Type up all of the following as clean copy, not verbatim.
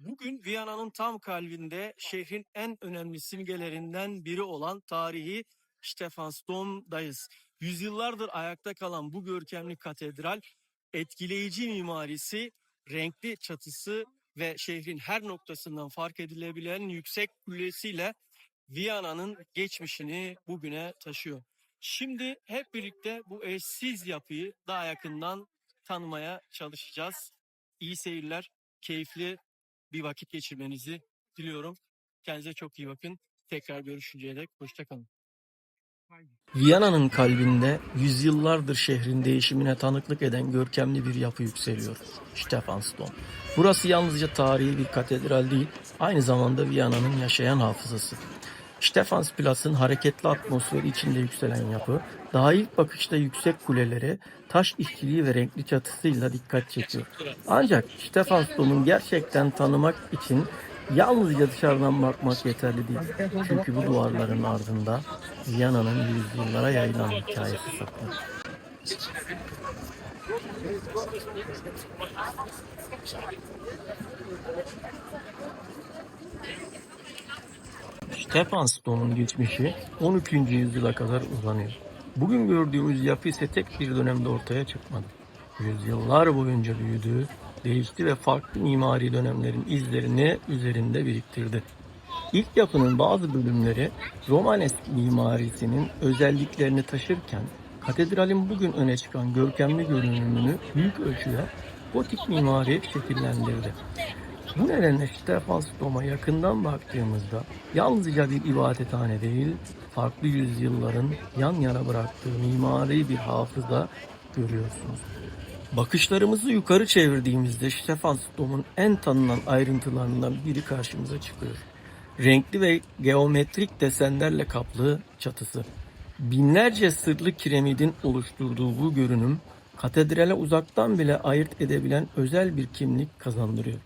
Bugün Viyana'nın tam kalbinde şehrin en önemli simgelerinden biri olan tarihi Stephansdom'dayız. Yüzyıllardır ayakta kalan bu görkemli katedral, etkileyici mimarisi, renkli çatısı ve şehrin her noktasından fark edilebilen yüksek kulesiyle Viyana'nın geçmişini bugüne taşıyor. Şimdi hep birlikte bu eşsiz yapıyı daha yakından tanımaya çalışacağız. İyi seyirler, keyifli bir vakit geçirmenizi diliyorum. Kendinize çok iyi bakın. Tekrar görüşünceye dek hoşça kalın. Viyana'nın kalbinde yüzyıllardır şehrin değişimine tanıklık eden görkemli bir yapı yükseliyor. Stephansdom. Burası yalnızca tarihi bir katedral değil, aynı zamanda Viyana'nın yaşayan hafızası. Stephansplatz'ın hareketli atmosferi içinde yükselen yapı, daha ilk bakışta yüksek kuleleri, taş işçiliği ve renkli çatısıyla dikkat çekiyor. Ancak Stephansdom'u gerçekten tanımak için yalnızca dışarıdan bakmak yeterli değil. Çünkü bu duvarların ardında Viyana'nın yüzyıllara yayılan hikayesi saklı. Stephansdom'un geçmişi 13. yüzyıla kadar uzanıyor. Bugün gördüğümüz yapı ise tek bir dönemde ortaya çıkmadı. Yüzyıllar boyunca büyüdü, değişti ve farklı mimari dönemlerin izlerini üzerinde biriktirdi. İlk yapının bazı bölümleri Romanesk mimarisinin özelliklerini taşırken, katedralin bugün öne çıkan görkemli görünümünü büyük ölçüde gotik mimari şekillendirdi. Bu nedenle Stephansdom'a yakından baktığımızda yalnızca bir ibadethane değil, farklı yüzyılların yan yana bıraktığı mimari bir hafıza görüyorsunuz. Bakışlarımızı yukarı çevirdiğimizde Stephansdom'un en tanınan ayrıntılarından biri karşımıza çıkıyor. Renkli ve geometrik desenlerle kaplı çatısı. Binlerce sırlı kiremidin oluşturduğu bu görünüm, katedrale uzaktan bile ayırt edebilen özel bir kimlik kazandırıyor.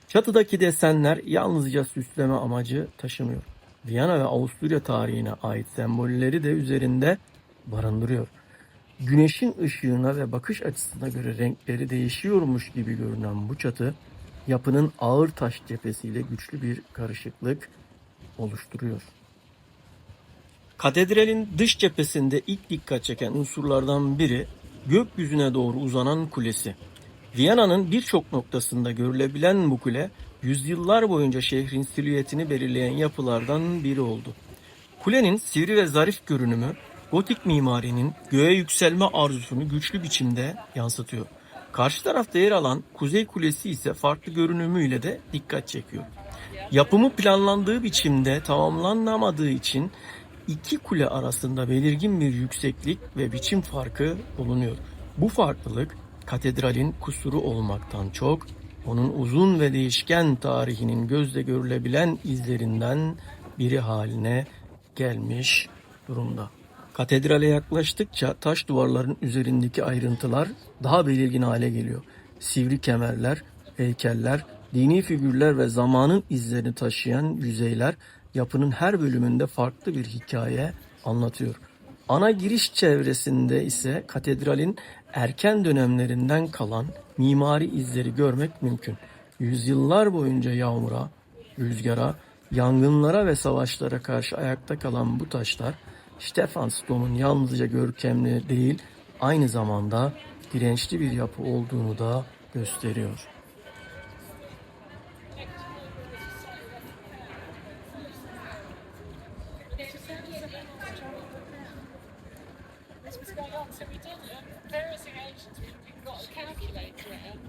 Çatıdaki desenler yalnızca süsleme amacı taşımıyor. Viyana ve Avusturya tarihine ait sembolleri de üzerinde barındırıyor. Güneşin ışığına ve bakış açısına göre renkleri değişiyormuş gibi görünen bu çatı, yapının ağır taş cephesiyle güçlü bir karışıklık oluşturuyor. Katedralin dış cephesinde ilk dikkat çeken unsurlardan biri gökyüzüne doğru uzanan kulesi. Viyana'nın birçok noktasında görülebilen bu kule, yüzyıllar boyunca şehrin silüetini belirleyen yapılardan biri oldu. Kulenin sivri ve zarif görünümü, gotik mimarinin göğe yükselme arzusunu güçlü biçimde yansıtıyor. Karşı tarafta yer alan Kuzey Kulesi ise farklı görünümüyle de dikkat çekiyor. Yapımı planlandığı biçimde tamamlanamadığı için iki kule arasında belirgin bir yükseklik ve biçim farkı bulunuyor. Bu farklılık katedralin kusuru olmaktan çok, onun uzun ve değişken tarihinin gözle görülebilen izlerinden biri haline gelmiş durumda. Katedrale yaklaştıkça taş duvarların üzerindeki ayrıntılar daha belirgin hale geliyor. Sivri kemerler, heykeller, dini figürler ve zamanın izlerini taşıyan yüzeyler yapının her bölümünde farklı bir hikaye anlatıyor. Ana giriş çevresinde ise katedralin erken dönemlerinden kalan mimari izleri görmek mümkün. Yüzyıllar boyunca yağmura, rüzgara, yangınlara ve savaşlara karşı ayakta kalan bu taşlar, Stephansdom'un yalnızca görkemli değil, aynı zamanda dirençli bir yapı olduğunu da gösteriyor. This was going on. So we did various occasions. We've got a calculator out,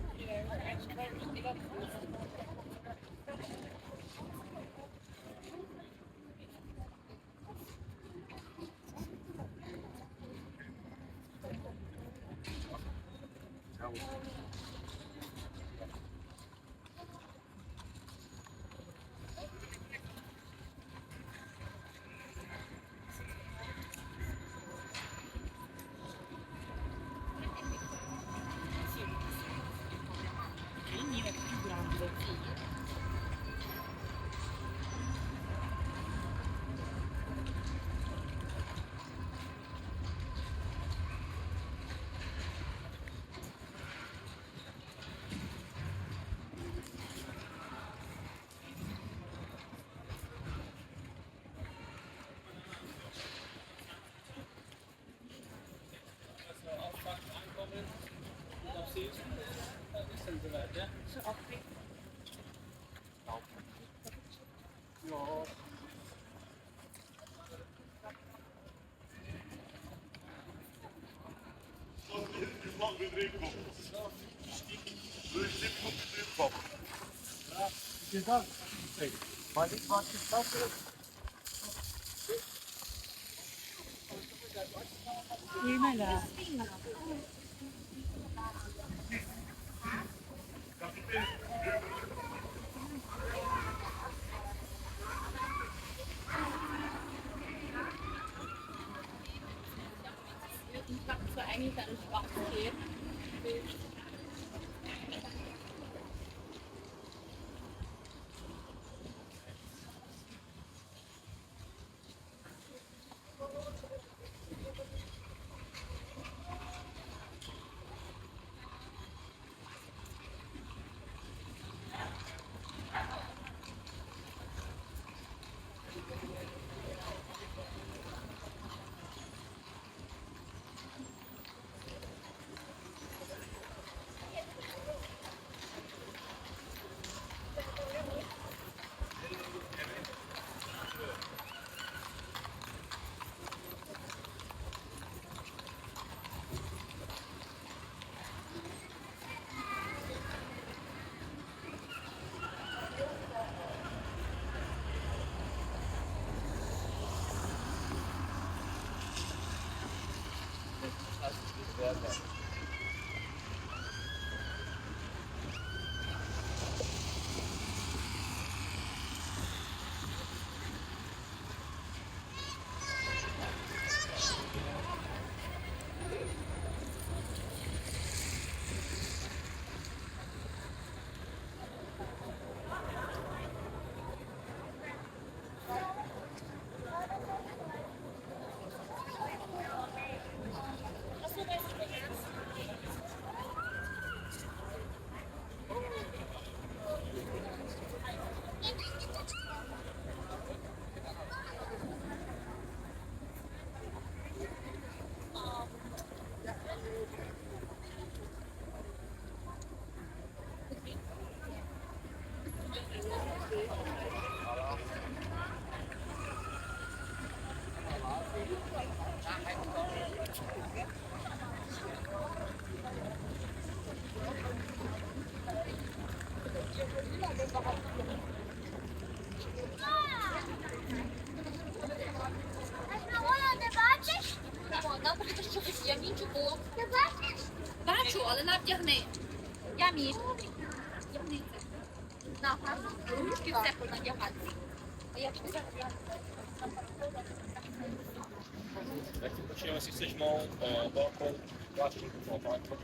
Yemeler. Ich habe zwar eigentlich ein Schwarztee. Бачу, але навдягни. Я міг. На, ручки все понадягати. А я все. Aqui puxamos assim, vocês vão com plástico, com plástico.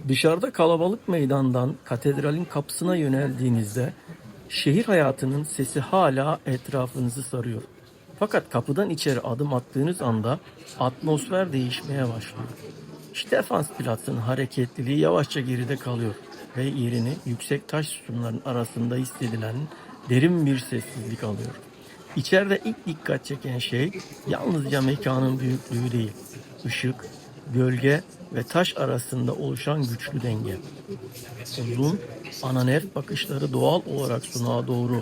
Dışarıda kalabalık meydandan katedralin kapısına yöneldiğinizde şehir hayatının sesi hala etrafınızı sarıyor. Fakat kapıdan içeri adım attığınız anda atmosfer değişmeye başlıyor. Stephansplatz'ın hareketliliği yavaşça geride kalıyor ve yerini yüksek taş sütunların arasında hissedilen derin bir sessizlik alıyor. İçeride ilk dikkat çeken şey yalnızca mekanın büyüklüğü değil, ışık, gölge ve taş arasında oluşan güçlü denge. Uzun, ananef bakışları doğal olarak sunağa doğru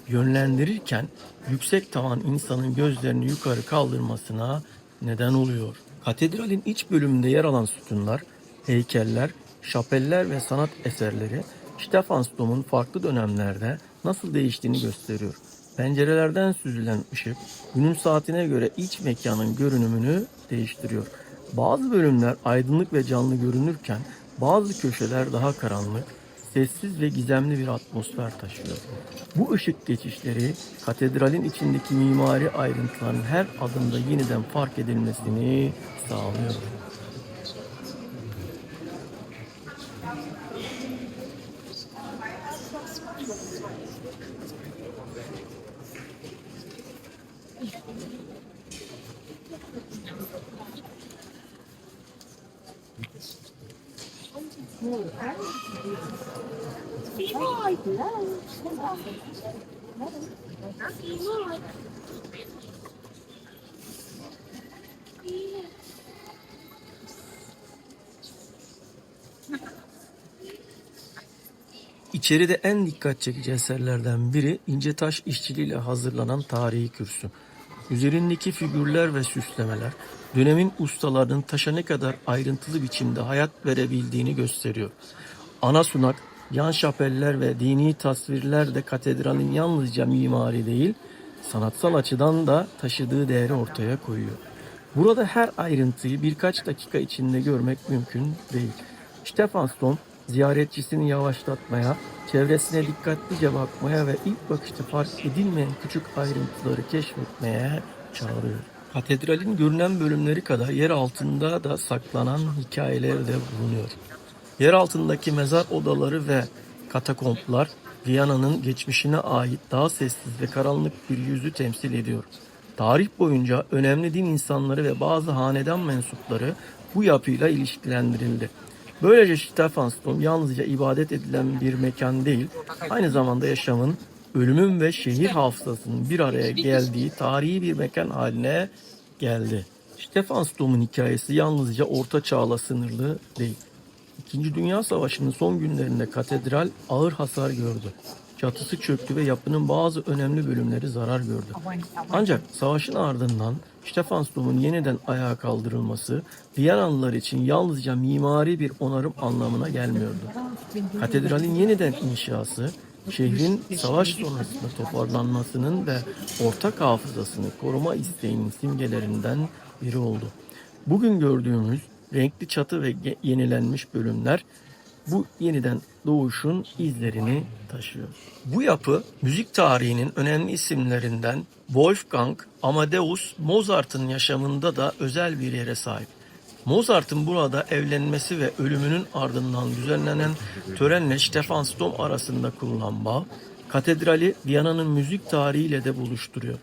yönlendirirken yüksek tavan insanın gözlerini yukarı kaldırmasına neden oluyor. Katedralin iç bölümünde yer alan sütunlar, heykeller, şapeller ve sanat eserleri Stephansdom'un farklı dönemlerde nasıl değiştiğini gösteriyor. Pencerelerden süzülen ışık günün saatine göre iç mekanın görünümünü değiştiriyor. Bazı bölümler aydınlık ve canlı görünürken bazı köşeler daha karanlık, sessiz ve gizemli bir atmosfer taşıyor. Bu ışık geçişleri katedralin içindeki mimari ayrıntıların her adımda yeniden fark edilmesini sağlıyor. İçeride en dikkat çekici eserlerden biri ince taş işçiliğiyle hazırlanan tarihi kürsü. Üzerindeki figürler ve süslemeler dönemin ustalarının taşa ne kadar ayrıntılı biçimde hayat verebildiğini gösteriyor. Ana sunak, yan şapeller ve dini tasvirler de katedralin yalnızca mimari değil, sanatsal açıdan da taşıdığı değeri ortaya koyuyor. Burada her ayrıntıyı birkaç dakika içinde görmek mümkün değil. Stephenson ziyaretçisini yavaşlatmaya, çevresine dikkatlice bakmaya ve ilk bakışta fark edilmeyen küçük ayrıntıları keşfetmeye çağırıyor. Katedralin görünen bölümleri kadar yer altında da saklanan hikayeler de bulunuyor. Yer altındaki mezar odaları ve katakomplar Viyana'nın geçmişine ait daha sessiz ve karanlık bir yüzü temsil ediyor. Tarih boyunca önemli din insanları ve bazı hanedan mensupları bu yapıyla ilişkilendirildi. Böylece Stephenson yalnızca ibadet edilen bir mekan değil, aynı zamanda yaşamın, ölümün ve şehir hafızasının bir araya geldiği tarihi bir mekan haline geldi. Stephanson'un hikayesi yalnızca Orta Çağ'la sınırlı değil. İkinci Dünya Savaşı'nın son günlerinde katedral ağır hasar gördü. Çatısı çöktü ve yapının bazı önemli bölümleri zarar gördü. Ancak savaşın ardından Stephanson'un yeniden ayağa kaldırılması Viyanalılar için yalnızca mimari bir onarım anlamına gelmiyordu. Katedralin yeniden inşası, şehrin savaş sonrasında toparlanmasının ve ortak hafızasını koruma isteğinin simgelerinden biri oldu. Bugün gördüğümüz renkli çatı ve yenilenmiş bölümler bu yeniden doğuşun izlerini taşıyor. Bu yapı müzik tarihinin önemli isimlerinden Wolfgang Amadeus Mozart'ın yaşamında da özel bir yere sahip. Mozart'ın burada evlenmesi ve ölümünün ardından düzenlenen törenle Stephenson arasında kurulan bağ, katedrali Viyana'nın müzik tarihiyle de buluşturuyor.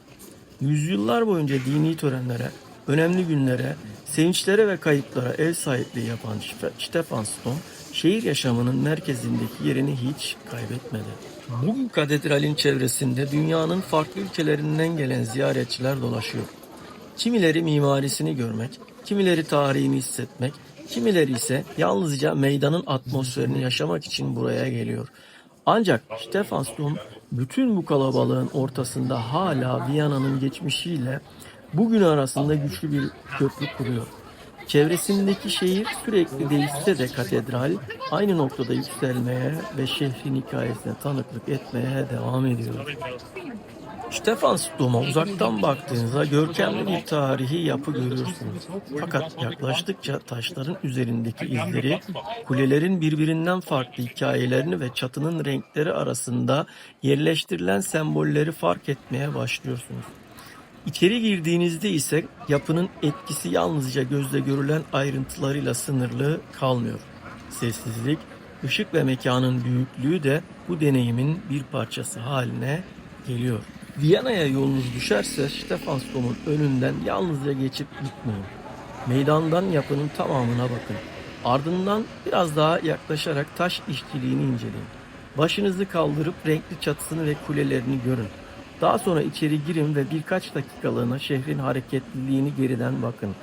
Yüzyıllar boyunca dini törenlere, önemli günlere, sevinçlere ve kayıplara ev sahipliği yapan Stephenson, şehir yaşamının merkezindeki yerini hiç kaybetmedi. Bugün katedralin çevresinde dünyanın farklı ülkelerinden gelen ziyaretçiler dolaşıyor. Kimileri mimarisini görmek, kimileri tarihini hissetmek, kimileri ise yalnızca meydanın atmosferini yaşamak için buraya geliyor. Ancak Stephenson bütün bu kalabalığın ortasında hala Viyana'nın geçmişiyle bugün arasında güçlü bir köprü kuruyor. Çevresindeki şehir sürekli değişse de katedral aynı noktada yükselmeye ve şehrin hikayesine tanıklık etmeye devam ediyor. Stephanson'a uzaktan baktığınızda görkemli bir tarihi yapı görürsünüz. Fakat yaklaştıkça taşların üzerindeki izleri, kulelerin birbirinden farklı hikayelerini ve çatının renkleri arasında yerleştirilen sembolleri fark etmeye başlıyorsunuz. İçeri girdiğinizde ise yapının etkisi yalnızca gözle görülen ayrıntılarıyla sınırlı kalmıyor. Sessizlik, ışık ve mekanın büyüklüğü de bu deneyimin bir parçası haline geliyor. Viyana'ya yolunuz düşerse Stephanson'un önünden yalnızca geçip gitmeyin. Meydandan yapının tamamına bakın. Ardından biraz daha yaklaşarak taş işçiliğini inceleyin. Başınızı kaldırıp renkli çatısını ve kulelerini görün. Daha sonra içeri girin ve birkaç dakikalığına şehrin hareketliliğini geriden bakın.